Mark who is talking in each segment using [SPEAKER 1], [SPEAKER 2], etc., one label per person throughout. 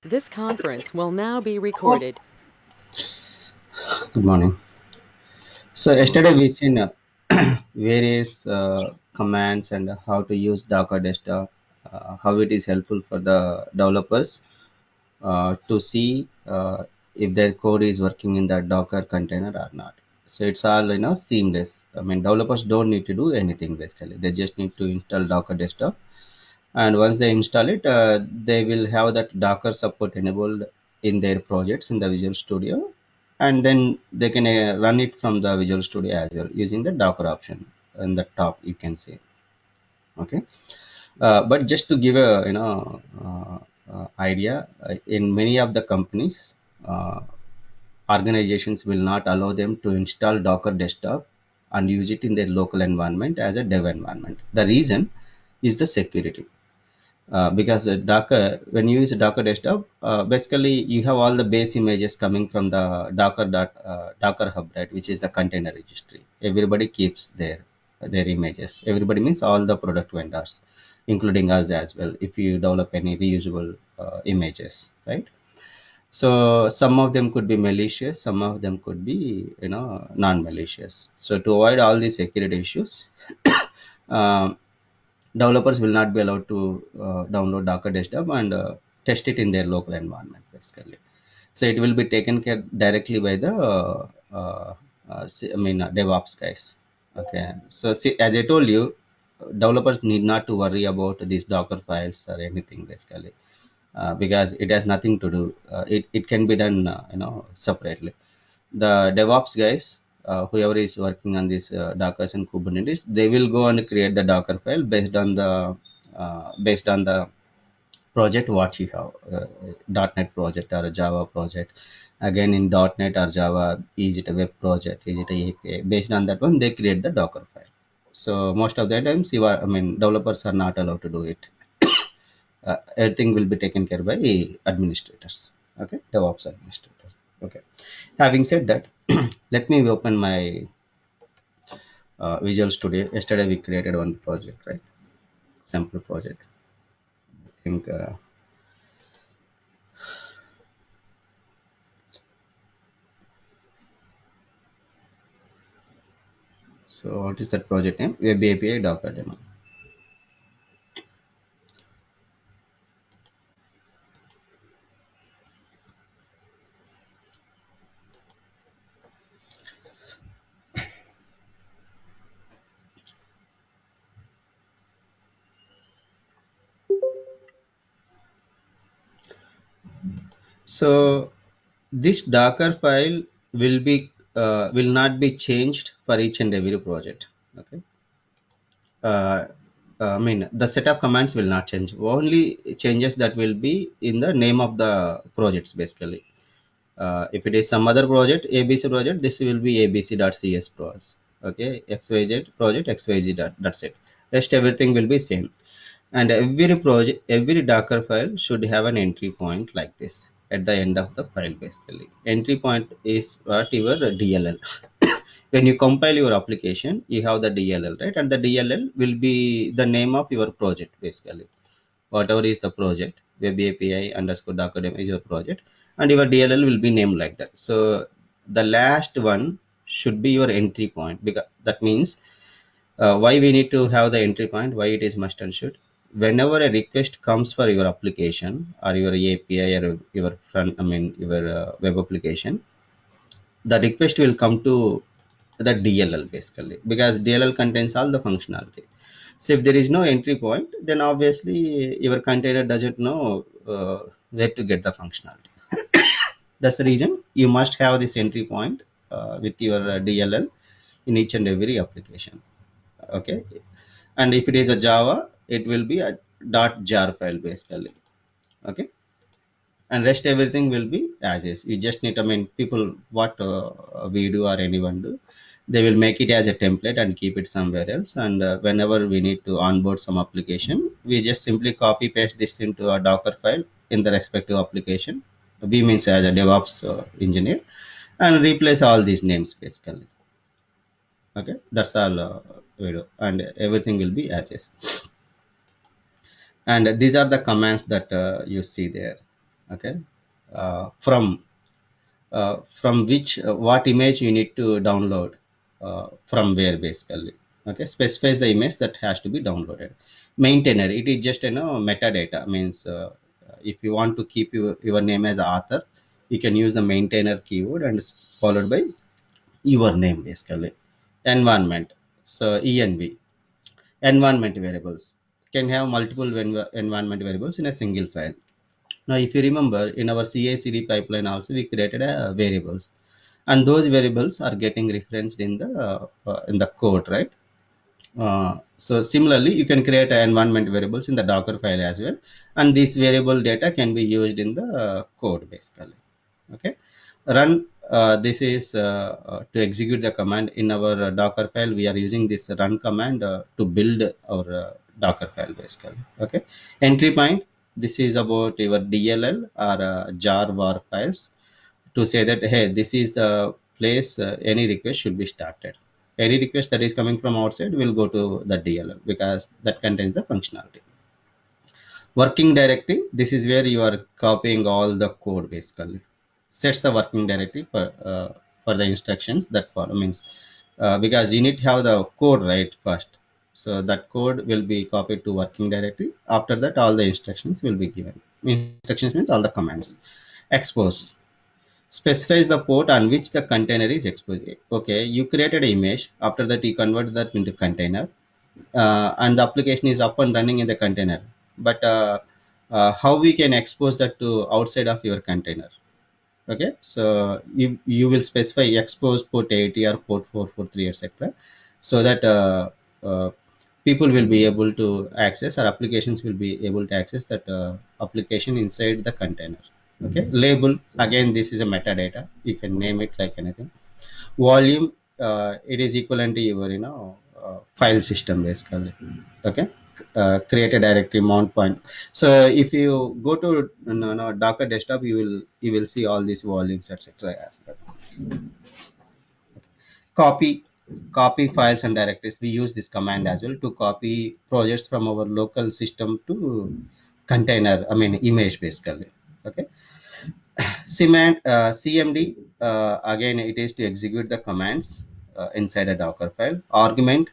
[SPEAKER 1] This conference will now be recorded.
[SPEAKER 2] Good morning. So yesterday we seen various commands and how to use Docker Desktop, how it is helpful for the developers to see if their code is working in the Docker container or not. So it's all seamless. I mean, developers don't need to do anything basically. They just need to install Docker Desktop, and once they install it, they will have that Docker support enabled in their projects in the Visual Studio, and then they can run it from the Visual Studio as well using the Docker option in the top, you can see. Okay. But just to give a idea, in many of the companies, uh, organizations will not allow them to install Docker Desktop and use it in their local environment as a dev environment. The reason is the security. Because Docker, when you use Docker Desktop, basically you have all the base images coming from the Docker Hub, right, which is the container registry. Everybody keeps their images. Everybody means all the product vendors, including us as well. If you develop any reusable images, right? So some of them could be malicious, some of them could be non-malicious. So to avoid all these security issues, um, developers will not be allowed to download Docker Desktop and test it in their local environment, basically. So it will be taken care directly by the DevOps guys. Okay. So see, as I told you, developers need not to worry about these Docker files or anything, basically, because it has nothing to do. It can be done, separately. The DevOps guys, whoever is working on this Docker and Kubernetes, they will go and create the Docker file based on the project what you have, .NET project or a Java project. Again, in .NET or Java, is it a web project? Is it a API? Based on that one, they create the Docker file. So most of the times, developers are not allowed to do it. Everything will be taken care by administrators. Okay, DevOps administrators. Okay. Having said that, let me open my Visual Studio. Yesterday we created one project, right? Sample project. I think so. What is that project name? Web API Docker demo. So this Docker file will not be changed for each and every project. Okay. uh, the set of commands will not change. Only changes that will be in the name of the projects, basically. If it is some other project, ABC project, this will be abc.cs pros. Okay, xyz project xyz dot, that's it. Rest everything will be same. And every Docker file should have an entry point like this at the end of the file, basically. Entry point is what your DLL. When you compile your application, you have the DLL, right? And the DLL will be the name of your project, basically. Whatever is the project, web API underscore Docker demo is your project, and your DLL will be named like that. So the last one should be your entry point, because that means, why we need to have the entry point, why it is must and should. Whenever a request comes for your application or your API or your your web application, the request will come to the DLL, basically, because DLL contains all the functionality. So if there is no entry point, then obviously your container doesn't know where to get the functionality. That's the reason you must have this entry point with your DLL in each and every application. Okay. And if it is a Java, it will be a .jar file, basically. Okay. And rest everything will be as is. You just need, people, what we do or anyone do, they will make it as a template and keep it somewhere else. And whenever we need to onboard some application, we just simply copy paste this into a Docker file in the respective application. We means as a DevOps engineer, and replace all these names, basically. Okay, that's all we do, and everything will be as is. And these are the commands that you see there. Okay, from which what image you need to download from where basically. Okay, specifies the image that has to be downloaded. Maintainer, it is just metadata, means if you want to keep your name as author, you can use the maintainer keyword and followed by your name basically. Environment, so env, environment variables can have multiple environment variables in a single file. Now, if you remember, in our CI/CD pipeline also we created a variables, and those variables are getting referenced in the code, right? So similarly, you can create environment variables in the Docker file as well, and this variable data can be used in the code basically. Okay, run. This is to execute the command in our Docker file. We are using this run command to build our Docker file basically. Okay, entry point. This is about your DLL or jar var files to say that hey, this is the place any request should be started. Any request that is coming from outside will go to the DLL because that contains the functionality. Working directory, this is where you are copying all the code basically. Sets the working directory for the instructions that follow, means because you need to have the code right first, so that code will be copied to working directory. After that, all the instructions will be given. Instructions means all the commands. Expose specifies the port on which the container is exposed. Okay, you created an image. After that, you convert that into container, and the application is up and running in the container. But how we can expose that to outside of your container? Okay, so you will specify expose port 80 or port 443, etc., so that people will be able to access, or applications will be able to access that application inside the container. Okay, label, again this is a metadata, you can name it like anything. Volume, it is equivalent to your file system basically. Okay, create a directory, mount point. So if you go to Docker desktop, you will see all these volumes, etc. as well. Copy files and directories, we use this command as well to copy projects from our local system to container, I mean image basically. Okay, CMD, again it is to execute the commands inside a Docker file. Argument,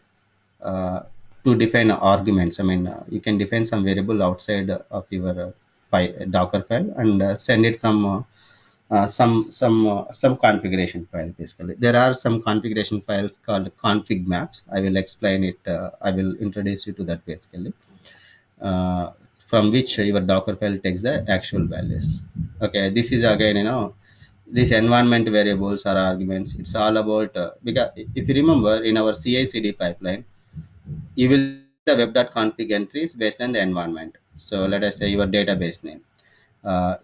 [SPEAKER 2] uh, to define arguments. I mean, you can define some variable outside of your Docker file and send it from some configuration file. Basically, there are some configuration files called config maps. I will explain it. I will introduce you to that basically. Uh, from which your Docker file takes the actual values. Okay, this is again these environment variables or arguments. It's all about because if you remember in our CI/CD pipeline, you will see the web.config entries based on the environment. So let us say your database name.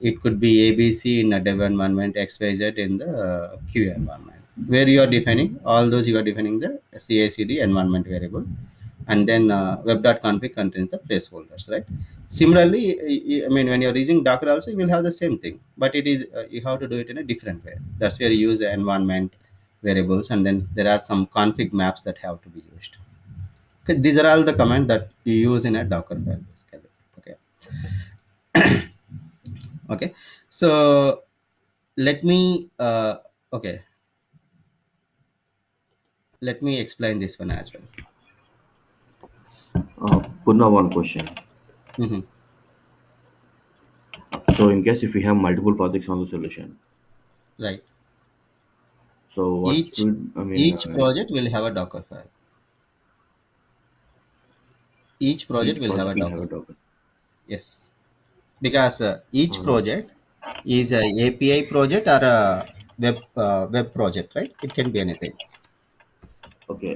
[SPEAKER 2] It could be ABC in a dev environment, XYZ in the Q environment. Where you are defining all those, you are defining the CI/CD environment variable, and then web.config contains the placeholders, right? Similarly, I mean, when you're using Docker, also you will have the same thing, but it is you have to do it in a different way. That's where you use the environment variables, and then there are some config maps that have to be used. Okay, these are all the commands that you use in a Docker file basically. Okay, okay. So let me okay, let me explain this one as well.
[SPEAKER 3] Purna, one question.
[SPEAKER 2] Hmm.
[SPEAKER 3] So, in case if we have multiple projects on the solution,
[SPEAKER 2] Right.
[SPEAKER 3] so what
[SPEAKER 2] Each
[SPEAKER 3] should I mean?
[SPEAKER 2] each project will have a Docker file. Each project
[SPEAKER 3] Each
[SPEAKER 2] will have a
[SPEAKER 3] project will have
[SPEAKER 2] Docker
[SPEAKER 3] a
[SPEAKER 2] file.
[SPEAKER 3] token.
[SPEAKER 2] Yes, because each
[SPEAKER 3] Uh,
[SPEAKER 2] project is a API project or a web project, right? It can be anything.
[SPEAKER 3] okay.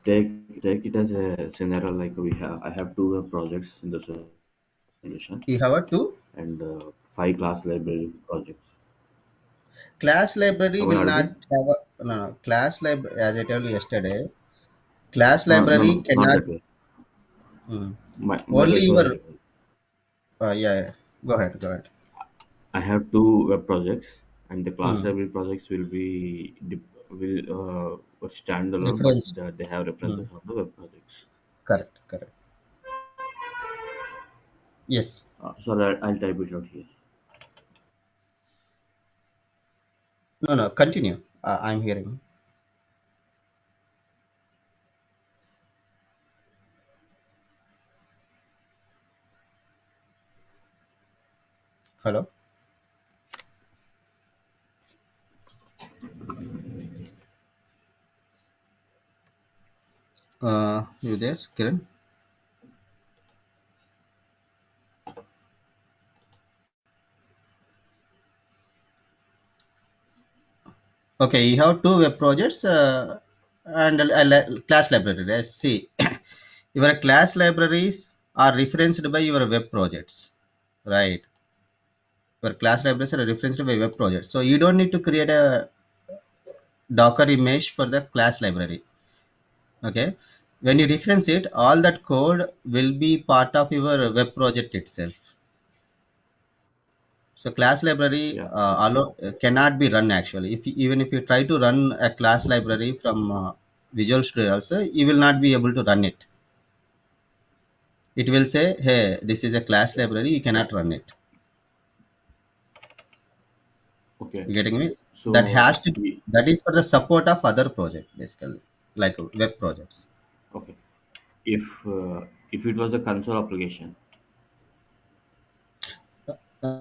[SPEAKER 3] Take it as a scenario like we have. I have two projects in the solution
[SPEAKER 2] You have a two
[SPEAKER 3] and five class library projects.
[SPEAKER 2] class library
[SPEAKER 3] Am I
[SPEAKER 2] will not
[SPEAKER 3] audible?
[SPEAKER 2] have a no class library, as I told you yesterday. Class
[SPEAKER 3] No,
[SPEAKER 2] library
[SPEAKER 3] no, not
[SPEAKER 2] cannot.
[SPEAKER 3] that way.
[SPEAKER 2] Hmm.
[SPEAKER 3] My
[SPEAKER 2] Only
[SPEAKER 3] case was
[SPEAKER 2] your
[SPEAKER 3] like
[SPEAKER 2] yeah, yeah. Go ahead, go ahead.
[SPEAKER 3] I have two web projects, and the class
[SPEAKER 2] Hmm.
[SPEAKER 3] library projects will be standalone, but
[SPEAKER 2] Reference.
[SPEAKER 3] they have
[SPEAKER 2] Hmm.
[SPEAKER 3] references on the web projects.
[SPEAKER 2] Correct, correct. Yes.
[SPEAKER 3] So that I'll type it out here.
[SPEAKER 2] No, no, continue. I'm hearing. Hello. You there, Kiran? Okay, you have two web projects and a class library. Let's see. Your class libraries are referenced by your web projects, right? Your class libraries are referenced by web projects. So you don't need to create a Docker image for the class library. Okay. When you reference it, all that code will be part of your web project itself. So class library
[SPEAKER 3] Yeah, okay.
[SPEAKER 2] cannot be run actually. Even if you try to run a class library from Visual Studio also, you will not be able to run it. It will say, hey, this is a class library, you cannot run it.
[SPEAKER 3] Okay.
[SPEAKER 2] You getting me? That has
[SPEAKER 3] So
[SPEAKER 2] to
[SPEAKER 3] we
[SPEAKER 2] that is for the support of other project basically, like web projects.
[SPEAKER 3] okay. If if it was a console application,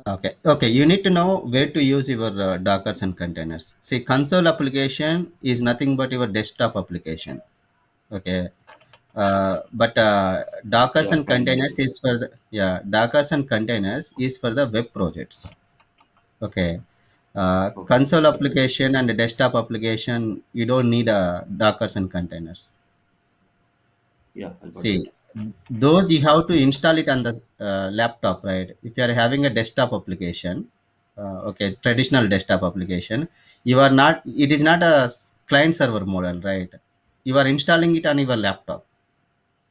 [SPEAKER 2] Okay, okay. You need to know where to use your Dockers and containers. See, console application is nothing but your desktop application. Okay, but Dockers
[SPEAKER 3] yeah,
[SPEAKER 2] and
[SPEAKER 3] fine, I get
[SPEAKER 2] containers
[SPEAKER 3] it.
[SPEAKER 2] is for the Dockers and containers is for the web projects. Okay,
[SPEAKER 3] Okay,
[SPEAKER 2] console application and desktop application you don't need Dockers and containers.
[SPEAKER 3] yeah, I got
[SPEAKER 2] See,
[SPEAKER 3] it.
[SPEAKER 2] those you have to install it on the laptop, right? If you are having a desktop application, okay, traditional desktop application, you are not. It is not a client server model, right? You are installing it on your laptop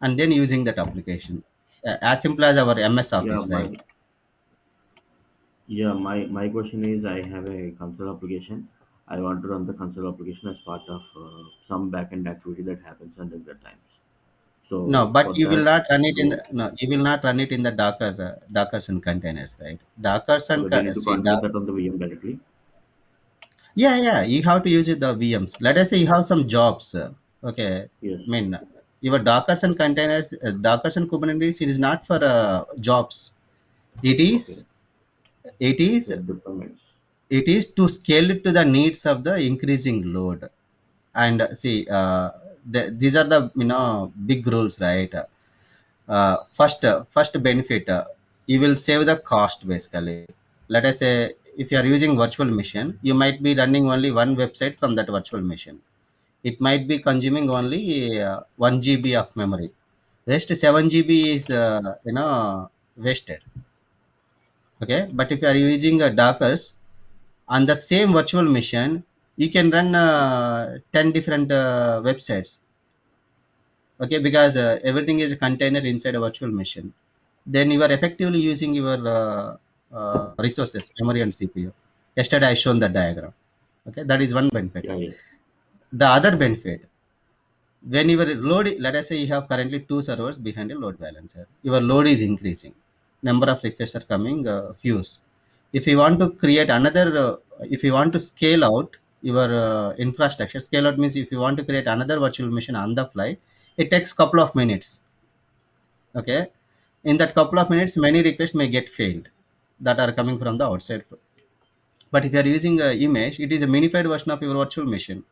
[SPEAKER 2] and then using that application, as simple as our MS
[SPEAKER 3] Yeah,
[SPEAKER 2] Office, right?
[SPEAKER 3] my question is I have a console application. I want to run the console application as part of some backend activity that happens under the times.
[SPEAKER 2] No,
[SPEAKER 3] So
[SPEAKER 2] but
[SPEAKER 3] for
[SPEAKER 2] you will
[SPEAKER 3] that,
[SPEAKER 2] not run it in
[SPEAKER 3] do
[SPEAKER 2] the no. You will not run it in the Dockers and containers, right? Dockers and
[SPEAKER 3] okay, we need to
[SPEAKER 2] see.
[SPEAKER 3] configure that on the VM directly.
[SPEAKER 2] Yeah, yeah, you have to use it the VMs. Let us say you have some jobs. Okay,
[SPEAKER 3] Yes.
[SPEAKER 2] I mean your Dockers and containers, Dockers and Kubernetes. It is not for jobs. It
[SPEAKER 3] Okay.
[SPEAKER 2] is it is
[SPEAKER 3] Web deployments.
[SPEAKER 2] it is to scale it to the needs of the increasing load. And see, these are the big rules, right? First benefit, you will save the cost basically. Let us say if you are using virtual machine, you might be running only one website from that virtual machine. It might be consuming only 1 GB of memory. Rest 7 GB is wasted. Okay, but if you are using Dockers on the same virtual machine, you can run 10 different websites. Okay, because everything is a container inside a virtual machine. Then you are effectively using your resources, memory and CPU. Yesterday I shown the diagram. Okay, that is one benefit.
[SPEAKER 3] Yeah, yeah.
[SPEAKER 2] The other benefit, when your load, let us say you have currently two servers behind a load balancer, your load is increasing, number of requests are coming fuse. If you want to create another if you want to scale out your infrastructure, scale out means if you want to create another virtual machine on the fly, it takes couple of minutes. Okay, in that couple of minutes many requests may get failed that are coming from the outside. But if you are using a image, it is a minified version of your virtual machine.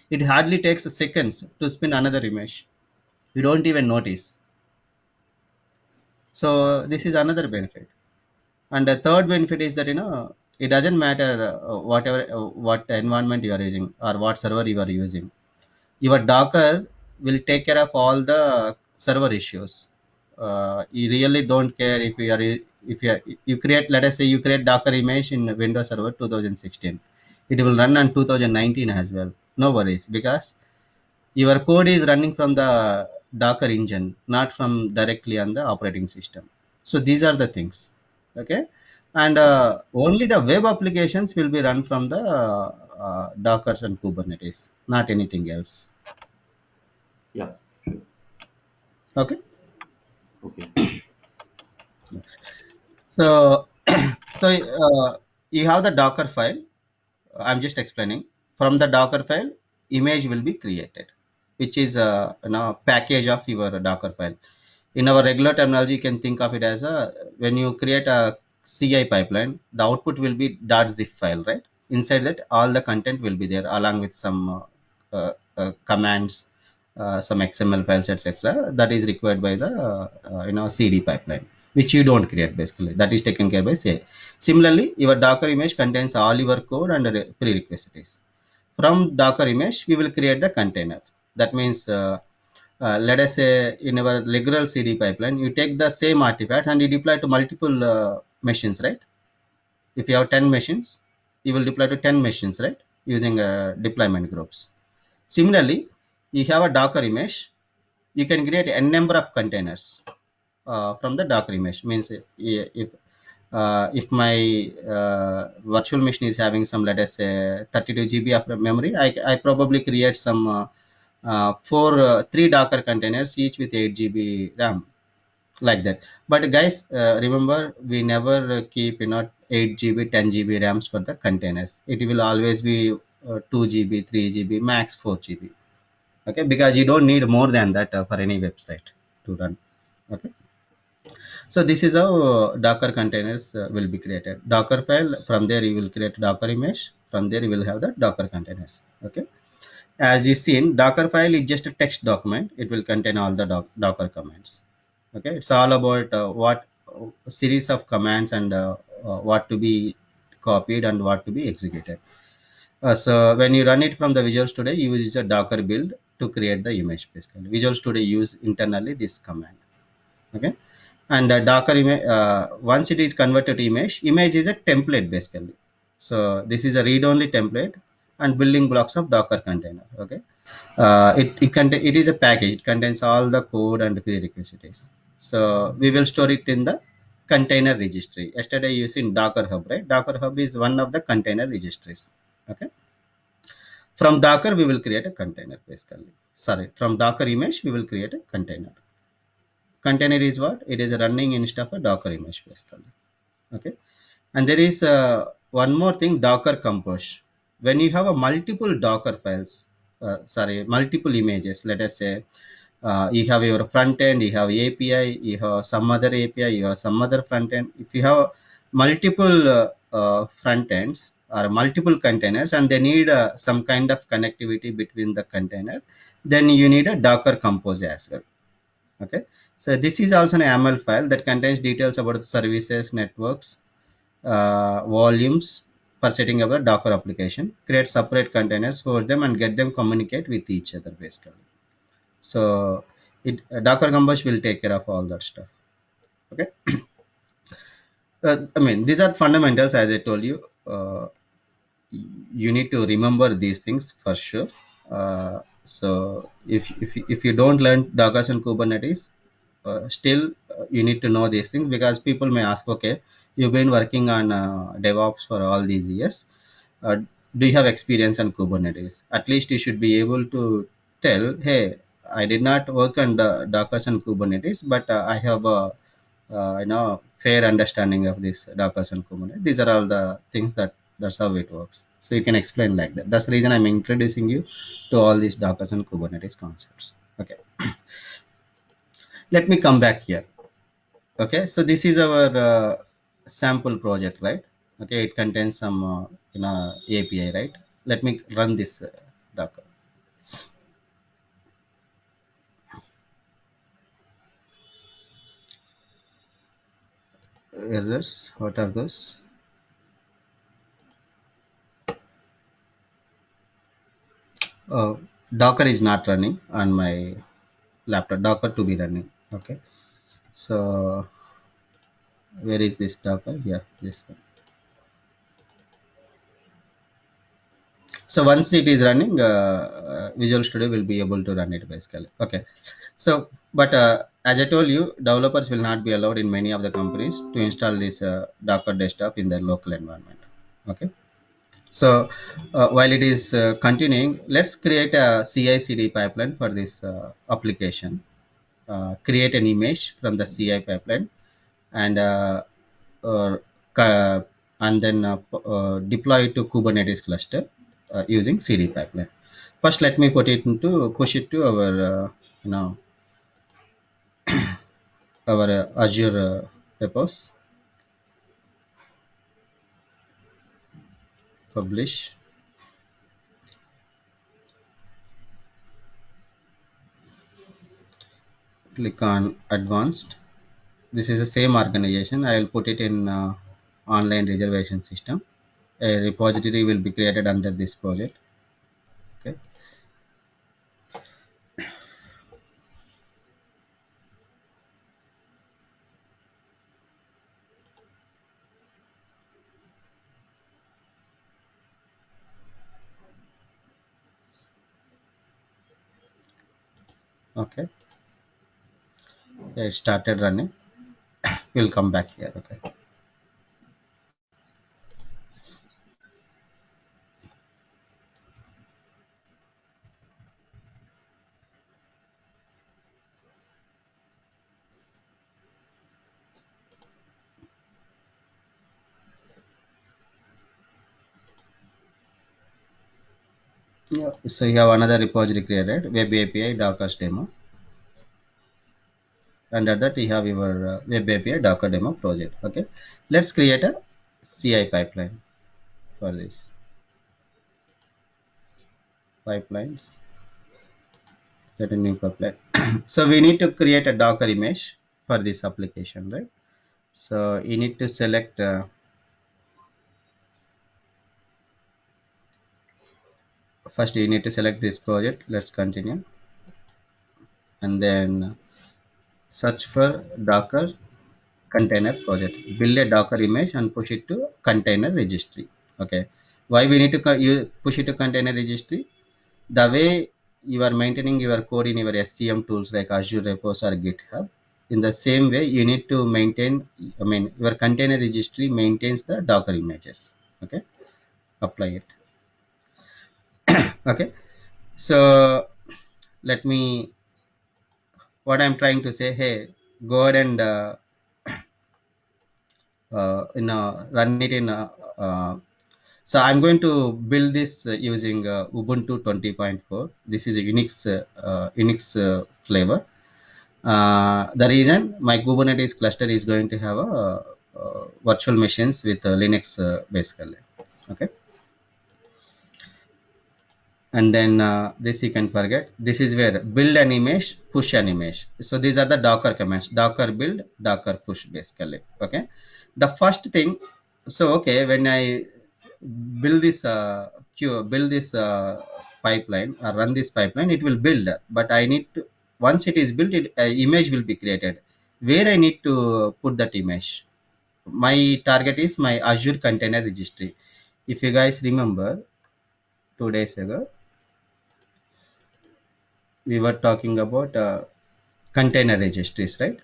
[SPEAKER 2] It hardly takes seconds to spin another image. You don't even notice. So this is another benefit. And the third benefit is that it doesn't matter whatever what environment you are using or what server you are using. Your Docker will take care of all the server issues. You really don't care if you create, let us say you create Docker image in Windows Server 2016. It will run on 2019 as well. No worries, because your code is running from the Docker engine, not from directly on the operating system. So these are the things. Okay, and
[SPEAKER 3] Okay.
[SPEAKER 2] only the web applications will be run from the Dockers and Kubernetes, not anything else.
[SPEAKER 3] Yeah, sure.
[SPEAKER 2] Okay,
[SPEAKER 3] Okay.
[SPEAKER 2] so so you have the Docker file. I'm just explaining. From the Docker file, image will be created, which is a package of your Docker file. In our regular terminology, you can think of it as a when you create a CI pipeline, the output will be .zip file, right? Inside that, all the content will be there along with some commands, some XML files, etc. That is required by the CD pipeline, which you don't create basically. That is taken care by CI. Similarly, your Docker image contains all your code and prerequisites. From Docker image, we will create the container. That means, let us say in our regular CD pipeline, you take the same artifact and you deploy to multiple machines, right? If you have 10 machines, you will deploy to 10 machines, right? Using deployment groups. Similarly, you have a Docker image, you can create n number of containers from the Docker image. Means if my virtual machine is having some, let us say 32 GB of memory, I probably create some three Docker containers, each with 8 GB RAM, like that. But guys, remember, we never keep 8 GB 10 GB RAMs for the containers. It will always be 2 GB 3 GB max 4 GB. Okay, because you don't need more than that for any website to run. Okay, so this is how Docker containers will be created. Docker file, from there you will create Docker image, from there you will have the Docker containers. Okay, as you seen, Docker file is just a text document. It will contain all the Docker commands. Okay, it's all about what series of commands and what to be copied and what to be executed. So when you run it from the Visual Studio, you use a Docker build to create the image basically. Visual Studio use internally this command. Okay, and Docker image, once it is converted to image is a template basically. So this is a read-only template and building blocks of Docker container. Okay, it is a package. It contains all the code and prerequisites. So we will store it in the container registry. Yesterday you seen Docker Hub, right? Docker Hub is one of the container registries. Okay, from Docker we will create a container basically. Sorry, from Docker image we will create a container. Container is what? It is running instead of a Docker image basically. Okay, and there is one more thing, Docker Compose. When you have a multiple Docker files, multiple images, let us say you have your front end, you have API, you have some other API, you have some other front end. If you have multiple front ends or multiple containers and they need some kind of connectivity between the container, then you need a Docker Compose as well. Okay, so this is also an YAML file that contains details about the services, networks, volumes for setting up a Docker application. Create separate containers, host them, and get them communicate with each other basically. So Docker Compose will take care of all that stuff. Okay, I mean, these are fundamentals. As I told you, you need to remember these things for sure. So if you don't learn Docker and Kubernetes, still you need to know these things, because people may ask, okay, you've been working on DevOps for all these years, uh, do you have experience on Kubernetes? At least you should be able to tell, hey, I did not work on Docker and Kubernetes, but I have a fair understanding of this Docker and Kubernetes. These are all the things that's how it works. So you can explain like that. That's the reason I'm introducing you to all these Docker and Kubernetes concepts. Okay, let me come back here. Okay, so this is our sample project, right? Okay, it contains some API, right? Let me run this Docker. Errors, what are those? uh, Docker is not running on my laptop. Docker to be running. Okay, so where is this Docker? Yeah, this one. So once it is running, Visual Studio will be able to run it basically. Okay, so but as I told you, developers will not be allowed in many of the companies to install this Docker desktop in their local environment. Okay, so while it is continuing, let's create a CI/CD pipeline for this application. Create an image from the CI pipeline and uh, and then deploy it to Kubernetes cluster using CD pipeline. First, let me push it to our Azure repos. Publish. Click on advanced. This is the same organization. I will put it in online reservation system. A repository will be created under this project. Okay. Okay. It started running. We'll come back here. Okay. Yeah. So you have another repository created, Web API Docker demo. Under that, you have your Web API Docker demo project. Okay. Let's create a CI pipeline for this. Pipelines. Get a new pipeline. So we need to create a Docker image for this application, right? So you need to select. First, you need to select this project. Let's continue, and then search for Docker container project. Build a Docker image and push it to container registry. Okay. Why we need to push it to container registry? The way you are maintaining your code in your SCM tools like Azure Repos or GitHub, in the same way you need to maintain. I mean, your container registry maintains the Docker images. Okay. Apply it. Okay. So let me. What I'm trying to say. Hey, go ahead and run it in so I'm going to build this using Ubuntu 20.4. This is a Unix flavor. The reason my Kubernetes cluster is going to have a virtual machines with Linux basically. Okay. And then this you can forget. This is where build an image, push an image. So these are the Docker commands: Docker build, Docker push basically. Okay. The first thing, so okay, when I build this pipeline or run this pipeline, it will build, but I need to, once it is built, image will be created. Where I need to put that image? My target is my Azure Container Registry. If you guys remember, 2 days ago we were talking about container registries, right?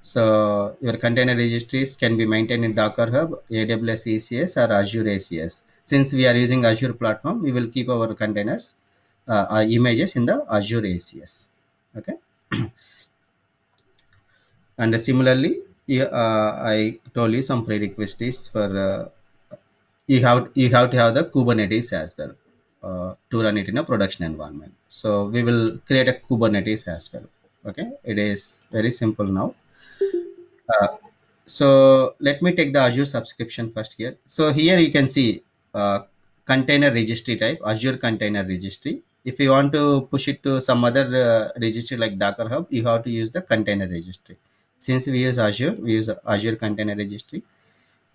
[SPEAKER 2] So your container registries can be maintained in Docker Hub, AWS ECS, or Azure ACS. Since we are using Azure platform, we will keep our containers, our images in the Azure ACS. Okay. And similarly, I told you some prerequisites for you have to have the Kubernetes as well to run it in a production environment. So we will create a Kubernetes as well. Okay, it is very simple now. Uh, so let me take the Azure subscription first here. So here you can see container registry type, Azure Container Registry. If you want to push it to some other registry like Docker Hub, you have to use the container registry. Since we use Azure, we use Azure Container Registry,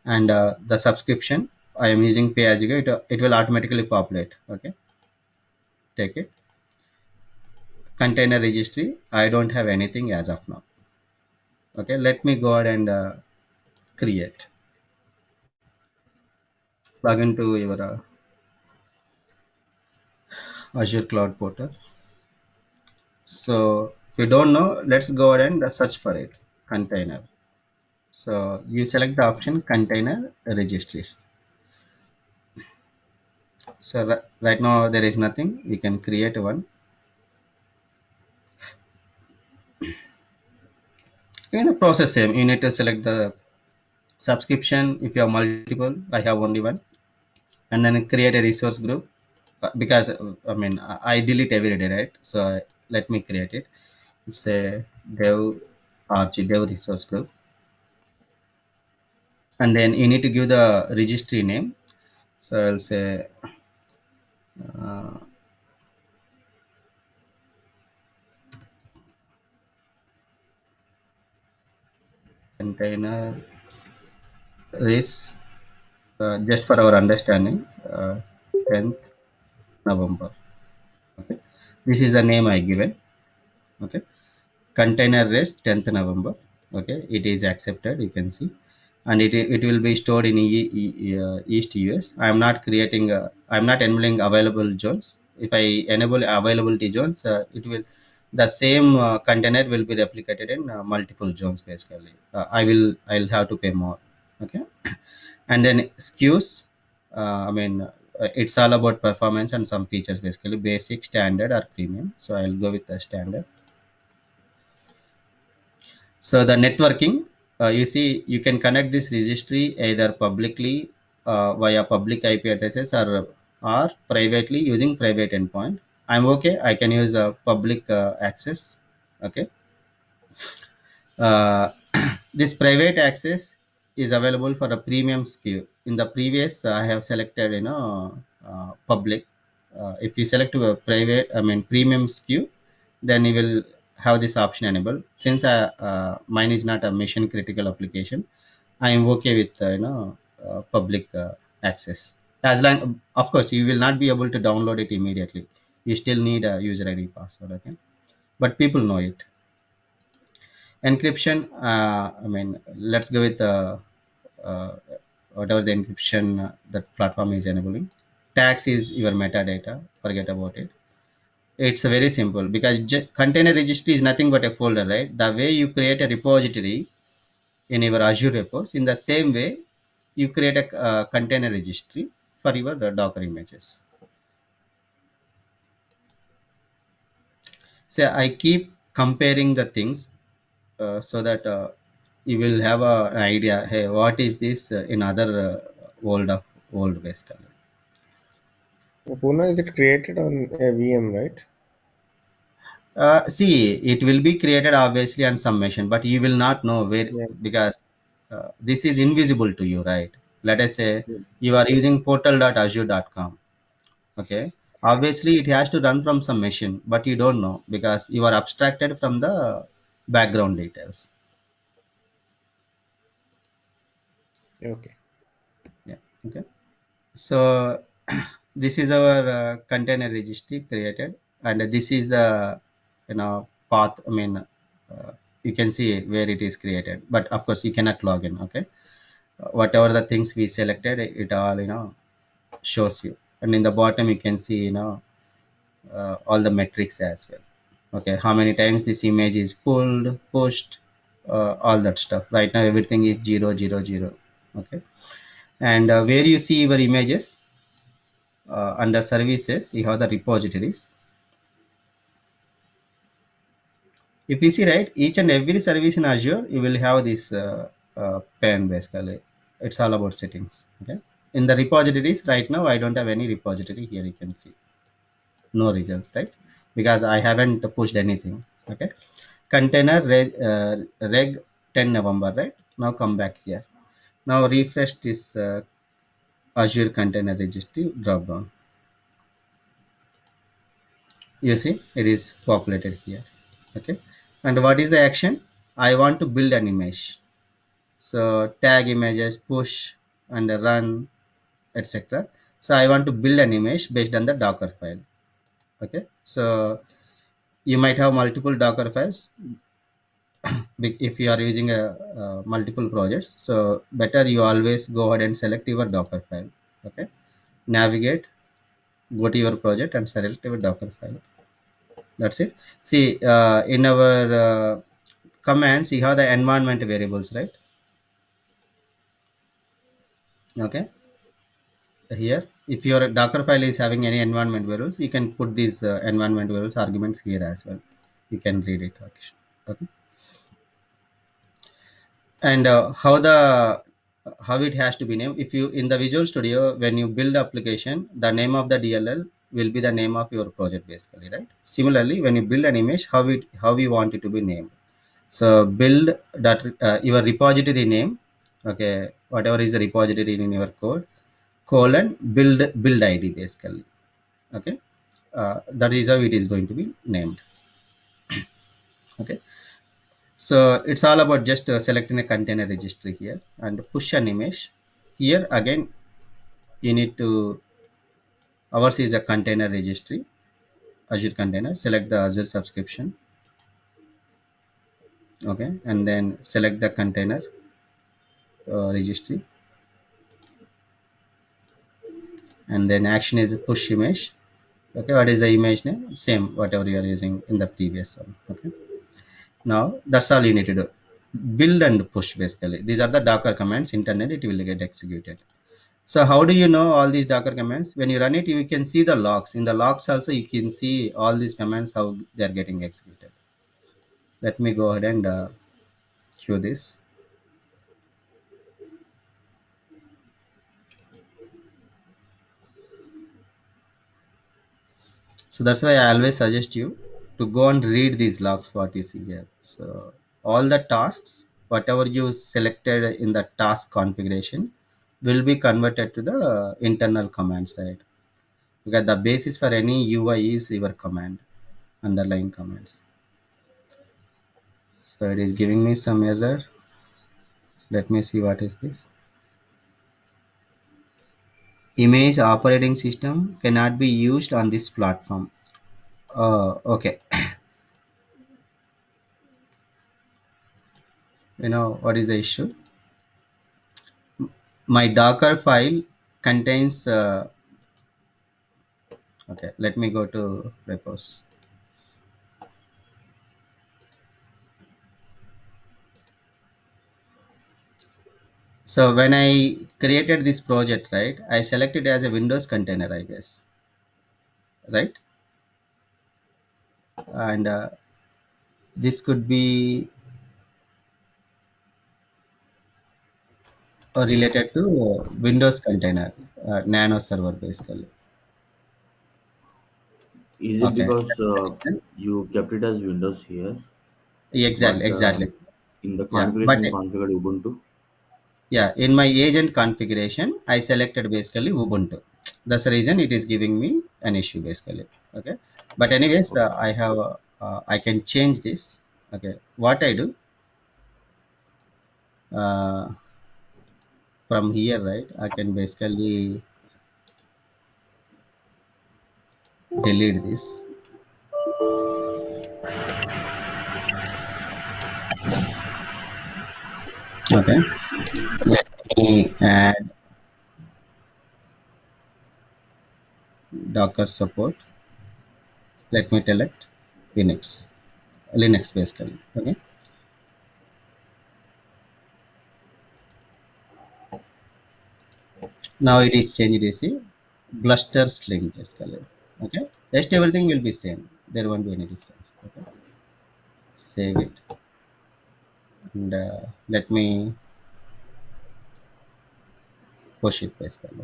[SPEAKER 2] and the subscription I am using pay as you go. It will automatically populate. Okay, take it. Container registry. I don't have anything as of now. Okay, let me go ahead and create. Plug into your Azure Cloud Portal. So if you don't know, let's go ahead and search for it. Container. So you select the option container registries. So right now there is nothing. We can create one. In the process same, you need to select the Subscription, if you have multiple, I have only one. And then create a resource group, because I mean I delete every day, right? So let me create it. It's a dev resource group, and then you need to give the registry name. So I'll say uh, container is, just for our understanding, 10th November. Okay, this is the name I given. Okay, container rest 10th November. Okay, it is accepted, you can see. And it will be stored in East US. I'm not creating I'm not enabling available zones. If I enable availability zones, it will, the same container will be replicated in multiple zones basically. I'll have to pay more. Okay, and then SKUs, it's all about performance and some features, basically basic, standard, or premium. So I'll go with the standard. So the networking, you see, you can connect this registry either publicly via public IP addresses, or privately using private endpoint. I'm okay. I can use public access. Okay. Uh, this private access is available for a premium SKU. In the previous, I have selected, public. If you select a private, premium SKU, then you will have this option enabled. Since mine is not a mission critical application, I am okay with public access. As long, of course, you will not be able to download it immediately. You still need a user ID password. Okay, but people know it. Encryption, let's go with uh, whatever the encryption that platform is enabling. Tags is your metadata, forget about it. It's very simple, because container registry is nothing but a folder, right? The way you create a repository in your Azure repos, in the same way you create a container registry for your Docker images. So I keep comparing the things, so that you will have an idea, hey, what is this in other world of world basically.
[SPEAKER 4] Puna, is it created on a VM, right?
[SPEAKER 2] See, it will be created obviously on some machine, but you will not know where,
[SPEAKER 4] Yeah.
[SPEAKER 2] because this is invisible to you, right? Let us say
[SPEAKER 4] Yeah.
[SPEAKER 2] you are using portal.azure.com. Okay, obviously it has to run from some machine, but you don't know because you are abstracted from the background details.
[SPEAKER 4] Okay.
[SPEAKER 2] Yeah. Okay. So this is our container registry created, and this is the path. You can see where it is created, but of course you cannot log in. Okay, whatever the things we selected, it all shows you, and in the bottom you can see all the metrics as well. Okay, how many times this image is pulled, pushed, all that stuff. Right now everything is 0, 0, 0. Okay, and where you see your images, under services you have the repositories. If you see, right, each and every service in Azure you will have this pane basically. It's all about settings. Okay, in the repositories right now I don't have any repository here, you can see no results, right? Because I haven't pushed anything. Okay, container reg 10 November, right? Now come back here. Now refresh this Azure Container Registry drop down. You see it is populated here. Okay, and what is the action? I want to build an image. So tag images, push, and run, etc. So I want to build an image based on the Docker file. Okay, so you might have multiple Docker files if you are using multiple projects. So better you always go ahead and select your Docker file. Okay, navigate, go to your project and select your Docker file. That's it. See, in our commands you have the environment variables, right? Okay, here if your Docker file is having any environment variables, you can put these environment variables arguments here as well. You can read it. Okay, okay. And how the how it has to be named. If you in the Visual Studio, when you build application, the name of the DLL will be the name of your project basically, right? Similarly, when you build an image, how we want it to be named. So build that your repository name, okay, whatever is the repository in your code, colon build ID basically, okay. That is how it is going to be named, okay. So it's all about just selecting a container registry here and push an image. Here again, you need to, ours is a container registry, Azure container. Select the Azure subscription, okay, and then select the container registry, and then action is push image. Okay, what is the image name? Same whatever you are using in the previous one. Okay, now that's all you need to do. Build and push basically. These are the Docker commands. Internally, it will get executed. So how do you know all these Docker commands? When you run it, you can see the logs. In the logs also, you can see all these commands, how they are getting executed. Let me go ahead and show this. So that's why I always suggest you to go and read these logs, what you see here. So all the tasks, whatever you selected in the task configuration, will be converted to the internal command side. Because the basis for any UI is your command, underlying commands. So it is giving me some error. Let me see what is this. Image operating system cannot be used on this platform. Okay. You know what is the issue? My Docker file contains. Okay, let me go to repos. So when I created this project, right, I selected as a Windows container, I guess, right? And this could be related to Windows container, nano server basically.
[SPEAKER 3] Is it
[SPEAKER 2] Okay,
[SPEAKER 3] because you kept it as Windows here,
[SPEAKER 2] exactly,
[SPEAKER 3] but
[SPEAKER 2] exactly.
[SPEAKER 3] in the
[SPEAKER 2] Yeah, but
[SPEAKER 3] configuration you configured Ubuntu?
[SPEAKER 2] yeah, in my agent configuration, I selected basically Ubuntu. That's the reason it is giving me an issue basically. Okay, but anyways,
[SPEAKER 3] Okay.
[SPEAKER 2] I have I can change this. Okay, what I do uh, from here, right? I can basically delete this. Okay, let me add Docker support. Let me select Linux basically. Okay, now it is changed. You see, Bluster Sling basically. Okay, rest everything will be same. There won't be any difference. Okay, save it, and let me push it basically.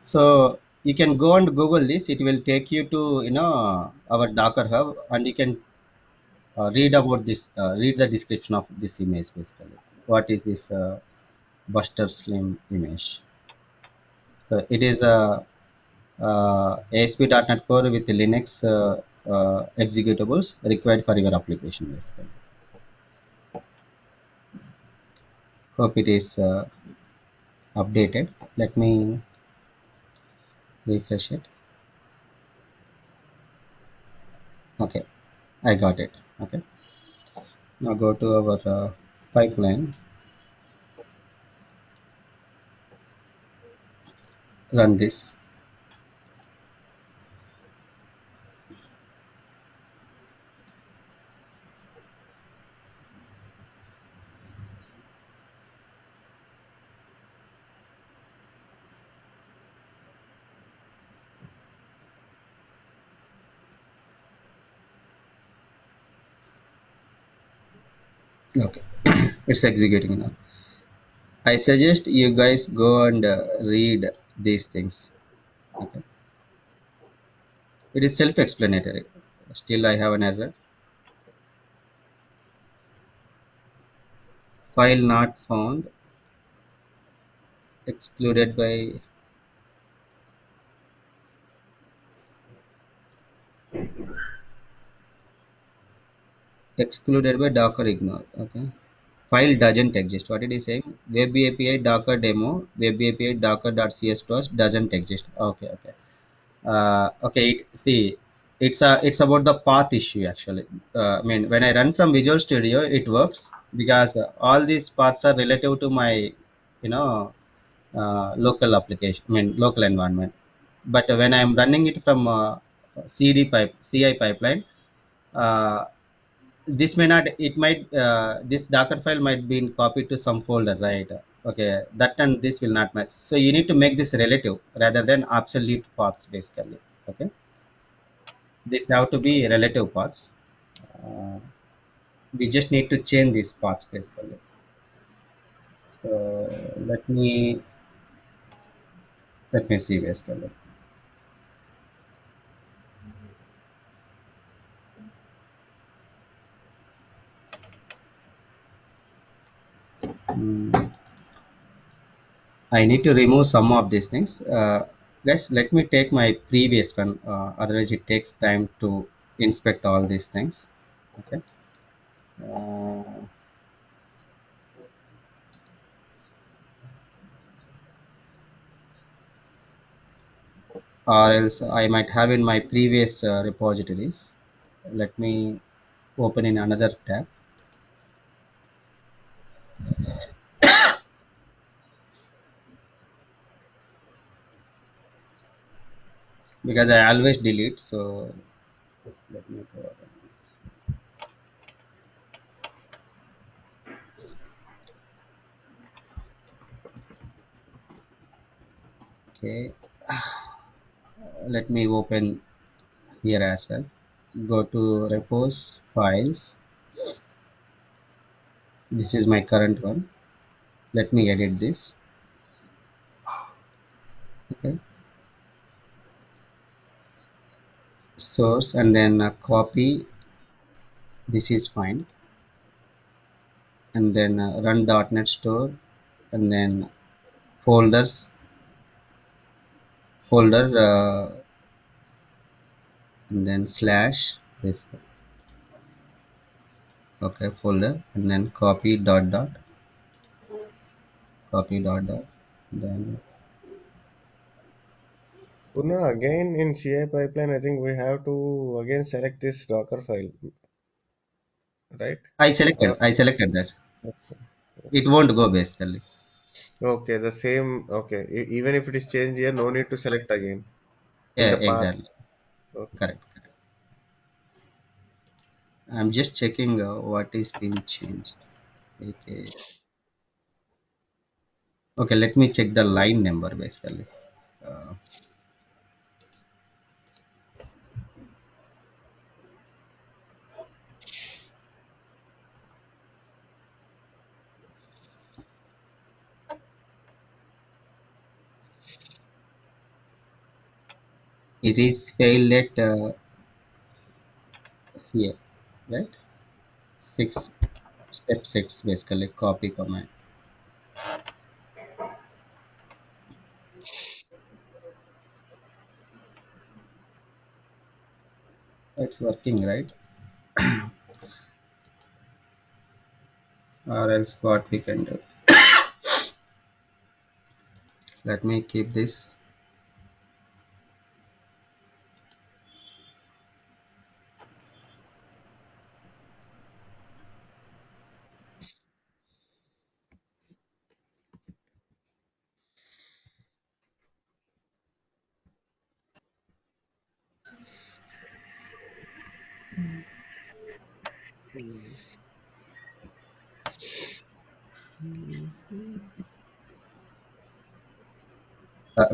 [SPEAKER 2] So you can go and Google this. It will take you to our Docker Hub, and you can read about this. Read the description of this image basically. What is this Buster Slim image? So it is a ASP.NET Core with Linux executables required for your application basically. Hope it is updated. Let me refresh it. Okay, I got it. Okay, now go to our pipeline, run this. Okay, it's executing now. I suggest you guys go and read these things. Okay, it is self-explanatory. Still, I have an error. File not found, excluded by Docker ignore. Okay, file doesn't exist. What it is saying? Web API Docker demo, Web API Docker.cs plus doesn't exist. Okay, okay. Okay, see, it's about the path issue actually. I mean, when I run from Visual Studio, it works because all these paths are relative to my, you know, local application. I mean, local environment. But when I'm running it from CI pipeline, uh, this may not. It might. This Docker file might be copied to some folder, right? Okay, that and this will not match. So you need to make this relative rather than absolute paths, basically. Okay, these have to be relative paths. Uh, we just need to change these paths basically. So let me see basically. Hmm, I need to remove some of these things. Guys, let me take my previous one. Otherwise, it takes time to inspect all these things. Okay. Uh, or else I might have in my previous repositories. Let me open in another tab because I always delete. So let me go. Okay, let me open here as well. Go to repos files. This is my current one. Let me edit this. Okay, source and then copy. This is fine. And then run .NET store and then folders folder and then slash this. Okay, folder and then copy dot dot then
[SPEAKER 4] Puna, again in CI pipeline, I think we have to again select this Docker file, right? Uh,
[SPEAKER 2] I selected that.
[SPEAKER 4] okay.
[SPEAKER 2] It won't go basically.
[SPEAKER 4] Okay, the same. Okay, even if it is changed here, no need to select again in
[SPEAKER 2] Yeah,
[SPEAKER 4] the path.
[SPEAKER 2] exactly.
[SPEAKER 4] Okay.
[SPEAKER 2] Correct. I'm just checking what is being changed. Okay. Okay, let me check the line number basically. Uh, it is failed at here, right? Six step six basically copy command. It's working, right? Or else what we can do? Let me keep this.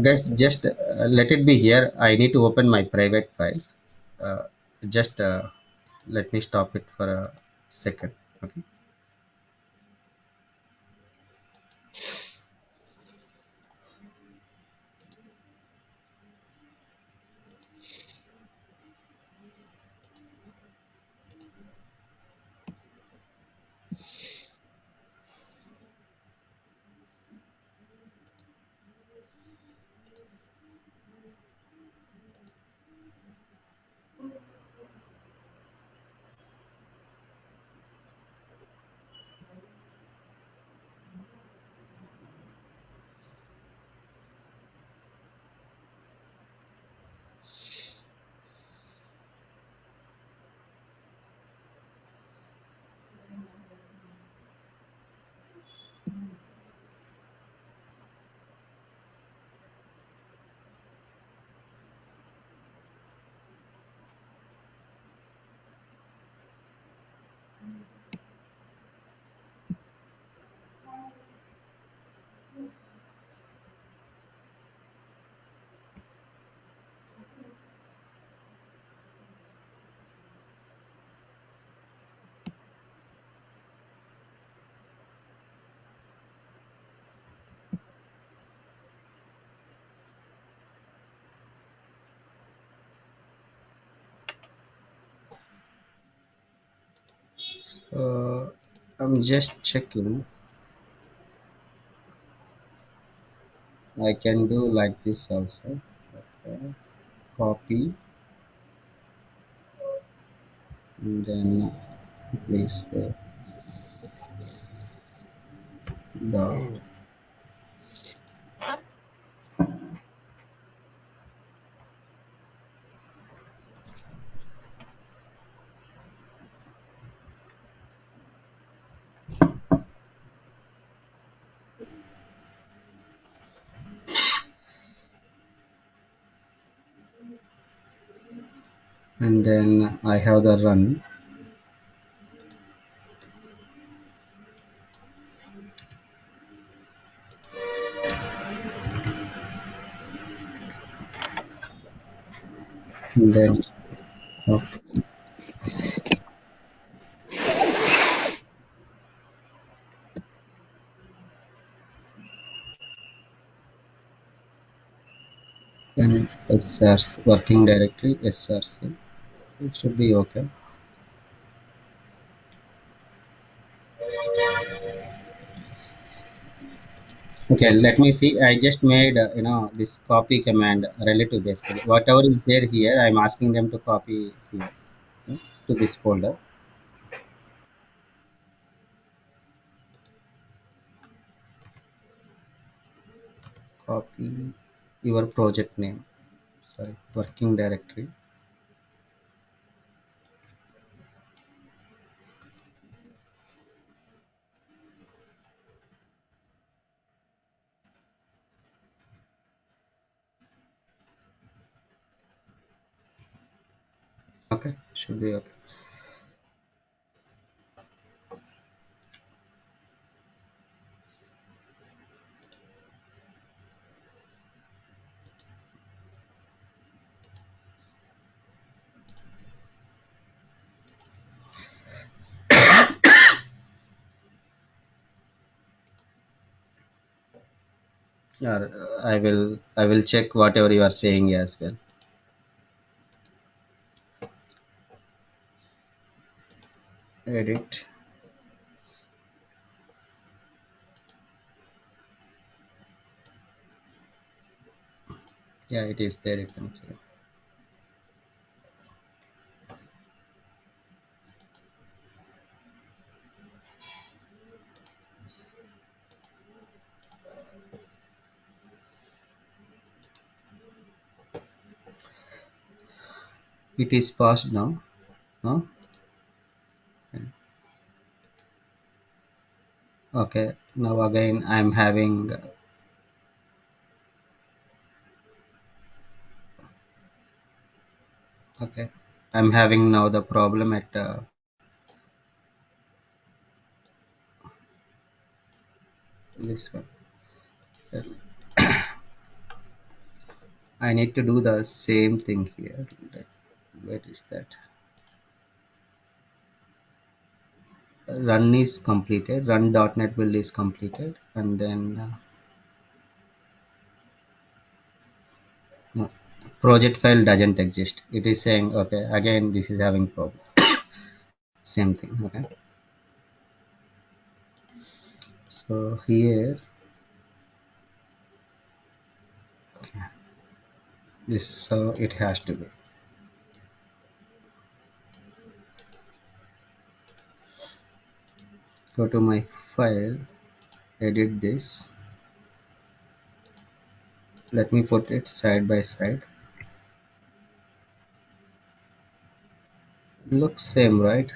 [SPEAKER 2] Guys, just let it be here. I need to open my private files. Just let me stop it for a second. Okay. So I'm just checking. I can do like this also. Okay. Copy and then place the dot, and then I have the run. And then okay, then SRC working directory SRC. It should be okay. Okay, let me see. I just made this copy command relative basically. Whatever is there here, I'm asking them to copy here, to this folder. Copy your project name. Sorry, working directory. Okay, should be okay. Yeah, I will check whatever you are saying as well. Edit. Yeah, it is there. You can see. It is passed now. Huh? Okay. Now again, I'm having. Okay, I'm having now the problem at this one. I need to do the same thing here. Where is that? Run is completed. Run.NET build is completed, and then no, project file doesn't exist. It is saying okay. Again, this is having problem. Same thing. Okay. So here, this so it has to be. Go to my file, edit this. Let me put it side by side. Looks same, right?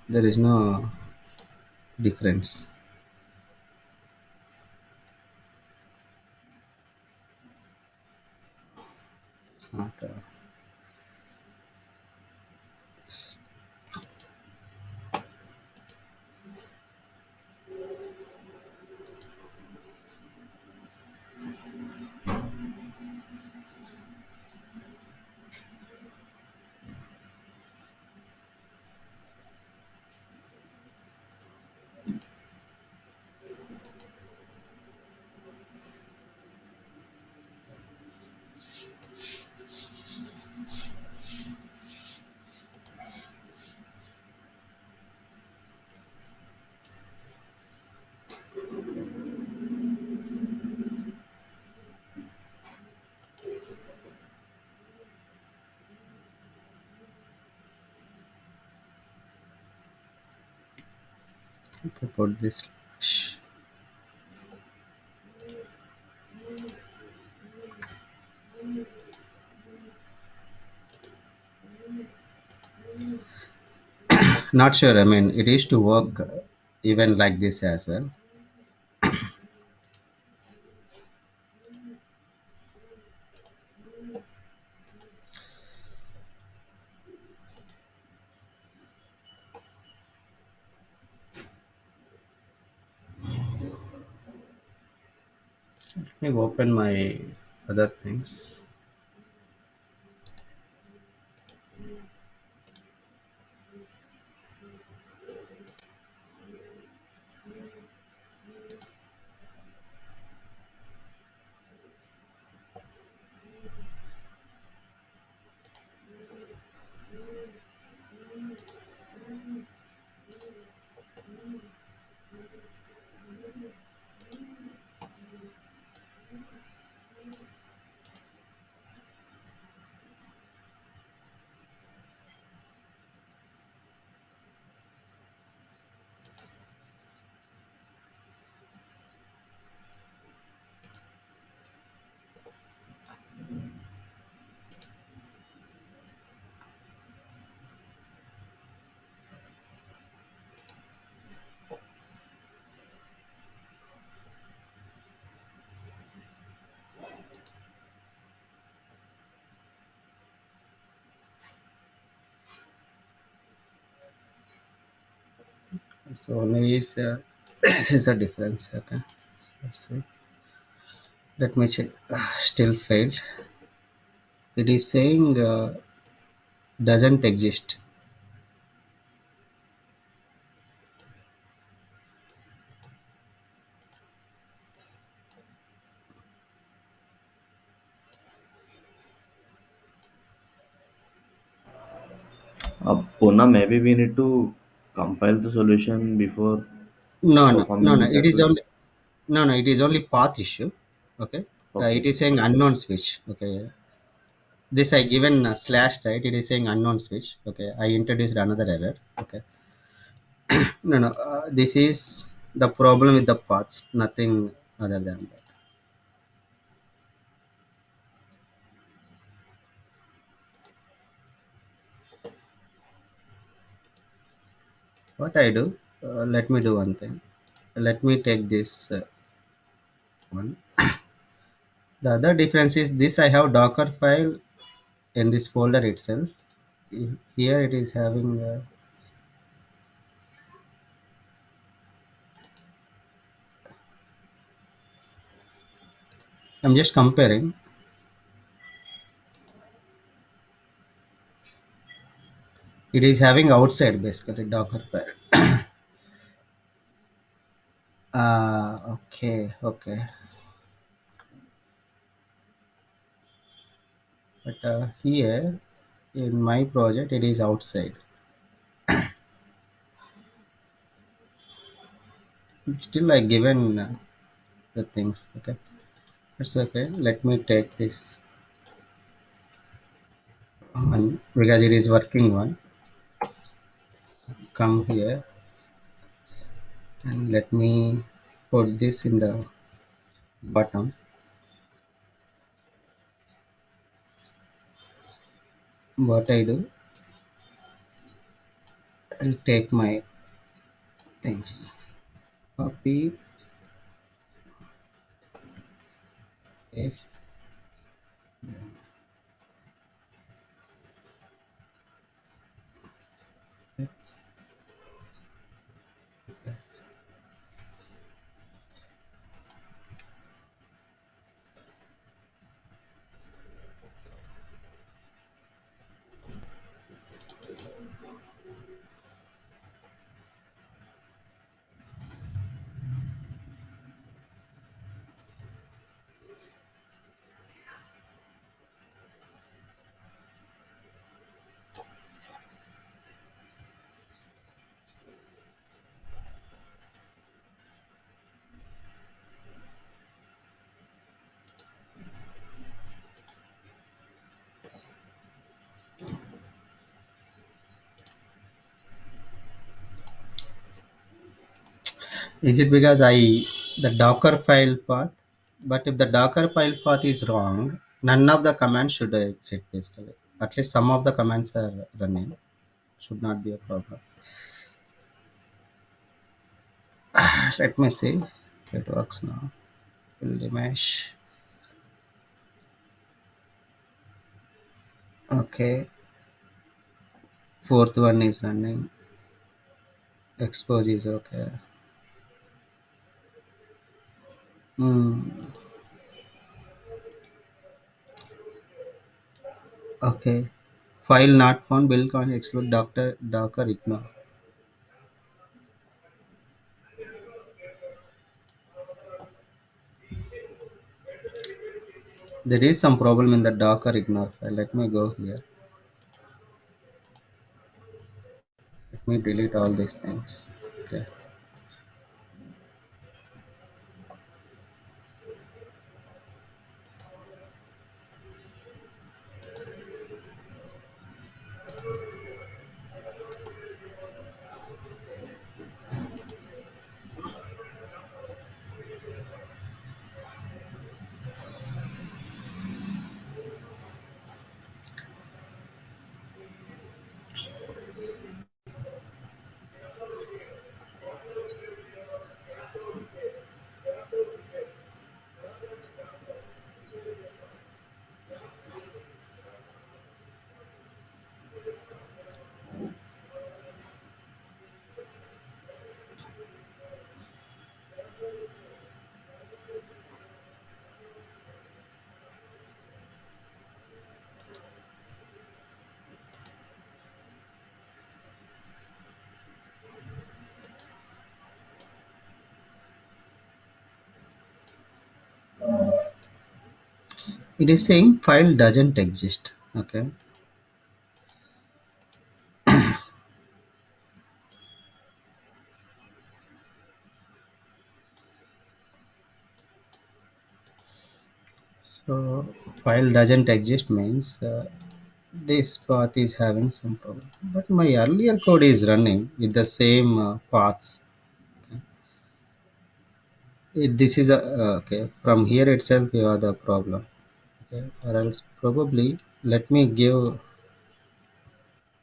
[SPEAKER 2] There is no difference. It's not. to put this. Not sure. I mean, it is to work even like this as well. Let me open my other things. So only is this is the difference. Okay. So let's see. Let me check. Still failed. It is saying doesn't exist.
[SPEAKER 3] Puna, maybe we need to compile the solution before
[SPEAKER 2] No, no, no, no.
[SPEAKER 3] performing the
[SPEAKER 2] It is
[SPEAKER 3] activity.
[SPEAKER 2] only no, no. It is only path issue. Okay. It
[SPEAKER 3] Okay.
[SPEAKER 2] is saying unknown switch. Okay. This I given slash right. It is saying unknown switch. Okay. I introduced another error. Okay. No, no. This is the problem with the paths. Nothing other than that. What I do? Let me do one thing. Let me take this one. The other difference is this. I have Docker file in this folder itself. Here it is having. I'm just comparing. It is having outside basically Docker file. Okay, okay. But here in my project, it is outside. Still, I given the things. Okay, that's okay. Let me take this one because it is working one. Come here and let me put this in the bottom. What I do, I'll take my things. Copy, paste. Is it because the Docker file path? But if the Docker file path is wrong, none of the commands should exit basically. At least some of the commands are running. Should not be a problem. Let me see. It works now. Build the mesh. Okay. Fourth one is running. Expose is okay. Hmm. Okay. File not found. Build can exclude Docker ignore. There is some problem in the Docker ignore file. Let me go here. Let me delete all these things. Okay. It is saying file doesn't exist. Okay. So file doesn't exist means this path is having some problem. But my earlier code is running with the same paths. This is a okay. From here itself you have the problem. Okay. Or else probably let me give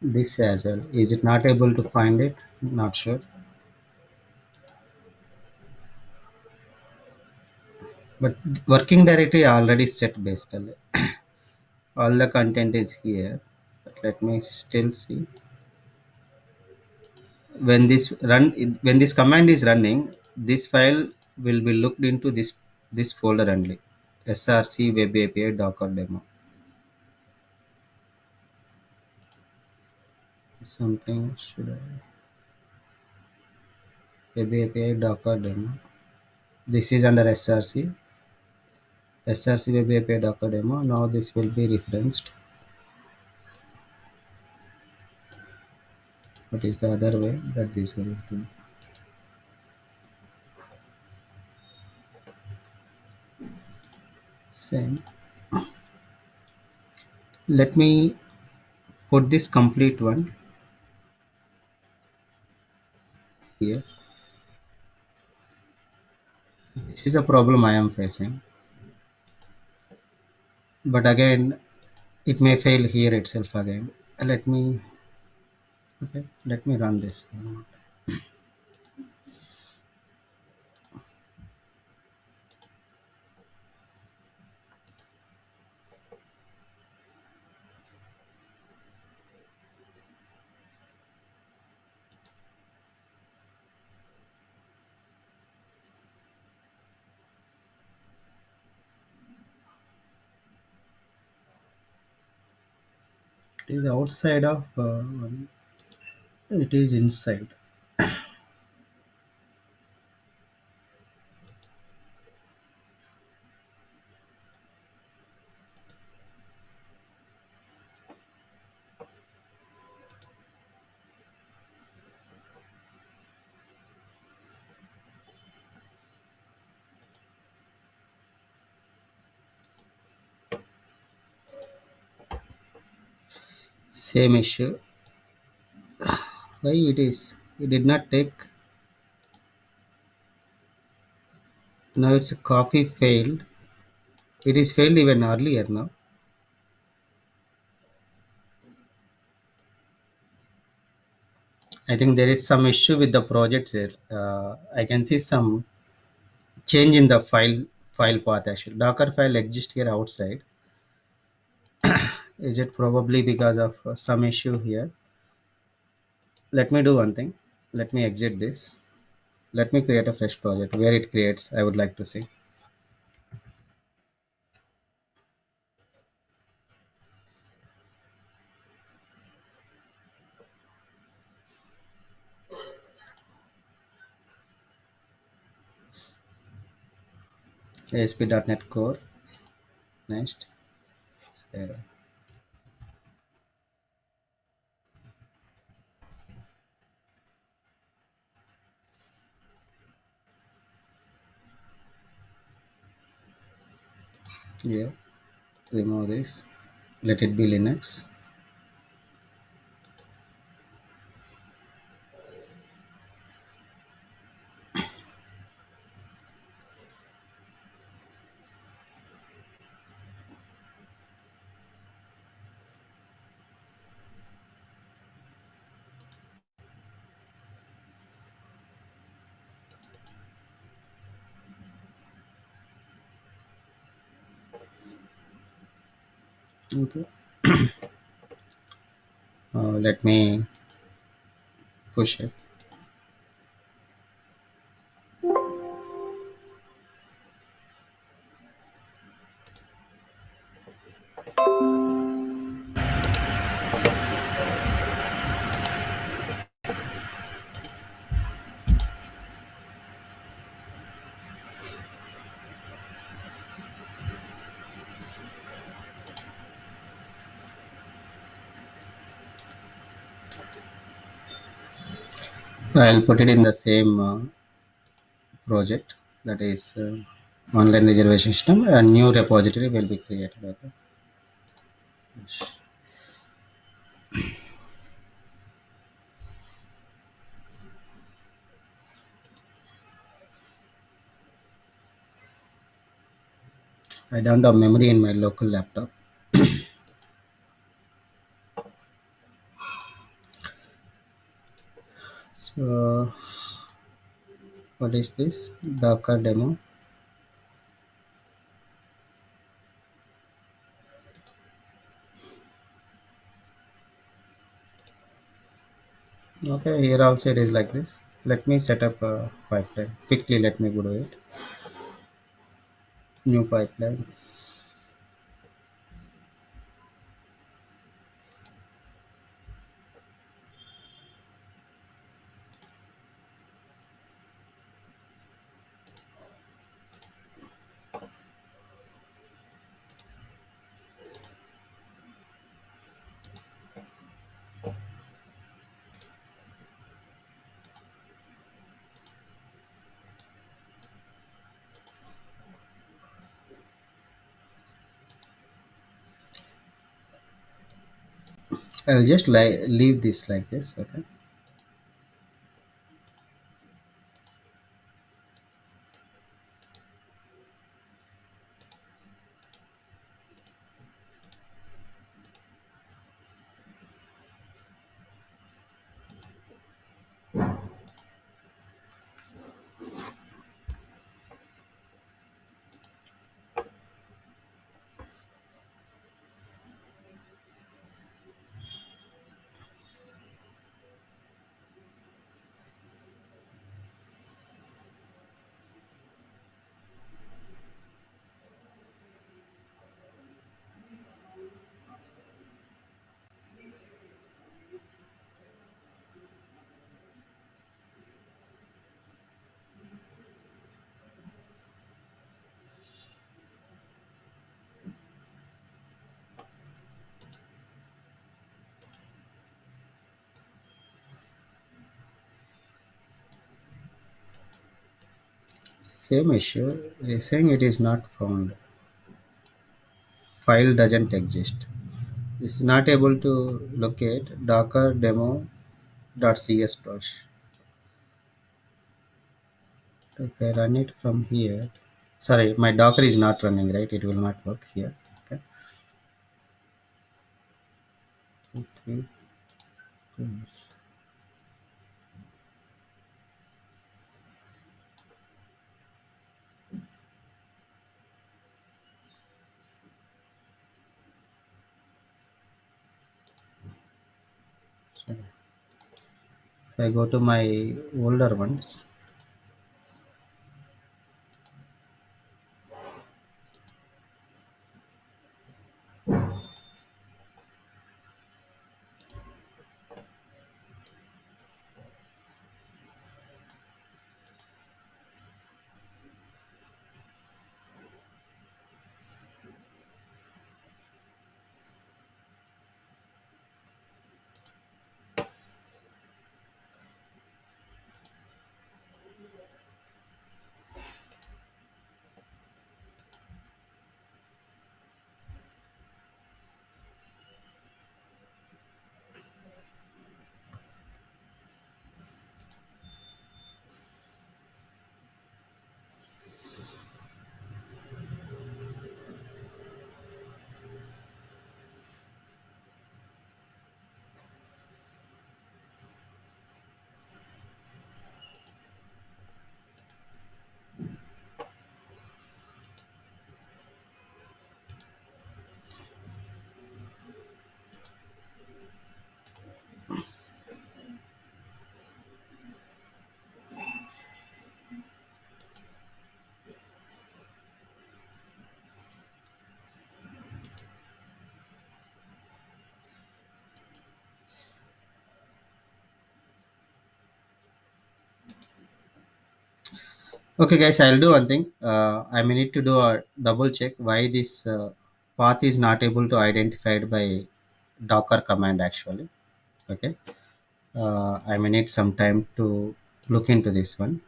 [SPEAKER 2] this as well. Is it not able to find it? Not sure. But working directory already set basically. All the content is here. But let me still see. When this command is running, this file will be looked into this folder only. Src web api docker demo. Something should I web api docker demo. This is under src web api docker demo. Now this will be referenced. What is the other way that this will do? Same. Let me put this complete one here. This is a problem I am facing. But again, it may fail here itself again. Let me Okay, let me run this. It is outside of, it is inside. Same issue. Why it is? It did not take. Now it's a copy failed. It is failed even earlier now. I think there is some issue with the project here. I can see some change in the file path actually. Docker file exists here outside. Is it probably because of some issue here? Let me do one thing. Let me exit this. Let me create a fresh project. Where it creates, I would like to see. ASP.NET Core. Next. So, yeah. Remove this. Let it be Linux. Okay. Let me push it. I'll put it in the same project, that is online reservation system. A new repository will be created. Okay. I don't have memory in my local laptop. So what is this? Docker demo. Okay, here also it is like this. Let me set up a pipeline. Quickly let me go to it. New pipeline. I'll just leave this like this. Okay. Same issue. It is saying it is not found. File doesn't exist. It's not able to locate docker demo.cs brush. If I run it from here, Sorry, my Docker is not running, right? It will not work here. Okay. Okay. So if I go to my older ones, okay, guys, I'll do one thing. I may need to do a double check why this path is not able to identified by Docker command actually. Okay. I may need some time to look into this one.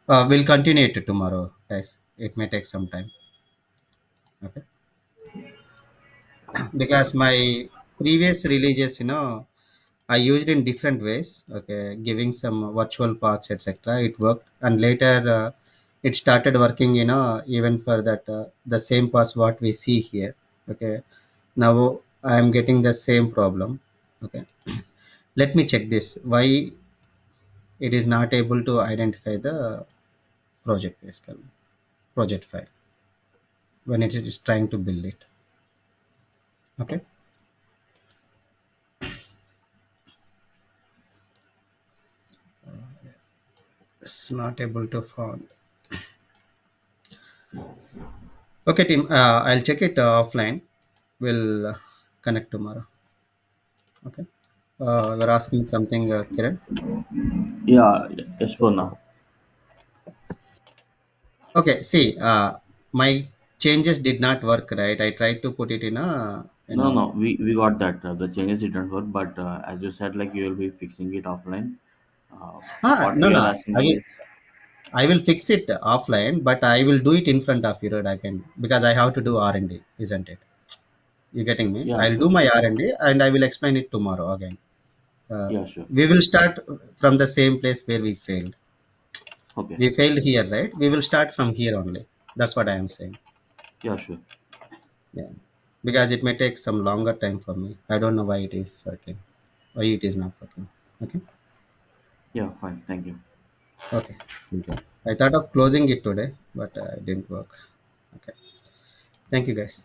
[SPEAKER 2] We'll continue it tomorrow, guys. It may take some time. Okay. Because my previous releases, I used in different ways. Okay, giving some virtual paths, etc. It worked, and later it started working. Even for that the same paths what we see here. Okay, now I am getting the same problem. Okay, let me check this. Why it is not able to identify the project basically project file when it is trying to build it. Okay, it's not able to find. Okay, team. I'll check it offline. We'll connect tomorrow. Okay. We're asking something, Kiran.
[SPEAKER 3] Yeah, yes for now.
[SPEAKER 2] Okay. See, my changes did not work. Right. I tried to put it in a,
[SPEAKER 3] No, no, we got that. The changes didn't work, but as you said, like you will be fixing it offline. Uh, what
[SPEAKER 2] no,
[SPEAKER 3] we
[SPEAKER 2] no.
[SPEAKER 3] are
[SPEAKER 2] I
[SPEAKER 3] asking
[SPEAKER 2] will.
[SPEAKER 3] is,
[SPEAKER 2] I will fix it offline, but I will do it in front of you. Right? I can because I have to do R&D, isn't it? You getting me?
[SPEAKER 3] yeah,
[SPEAKER 2] I'll do
[SPEAKER 3] sure,
[SPEAKER 2] my R&D and I will explain it tomorrow again. Uh,
[SPEAKER 3] yeah, sure,
[SPEAKER 2] we will start from the same place where we failed.
[SPEAKER 3] okay,
[SPEAKER 2] We failed here, right? We will start from here only. That's what I am saying.
[SPEAKER 3] yeah, sure,
[SPEAKER 2] Yeah, because it may take some longer time for me. I don't know why it is working, why it is not working. Okay,
[SPEAKER 3] yeah, fine, thank you.
[SPEAKER 2] okay. Okay. I thought of closing it today, but it didn't work. Okay, thank you, guys.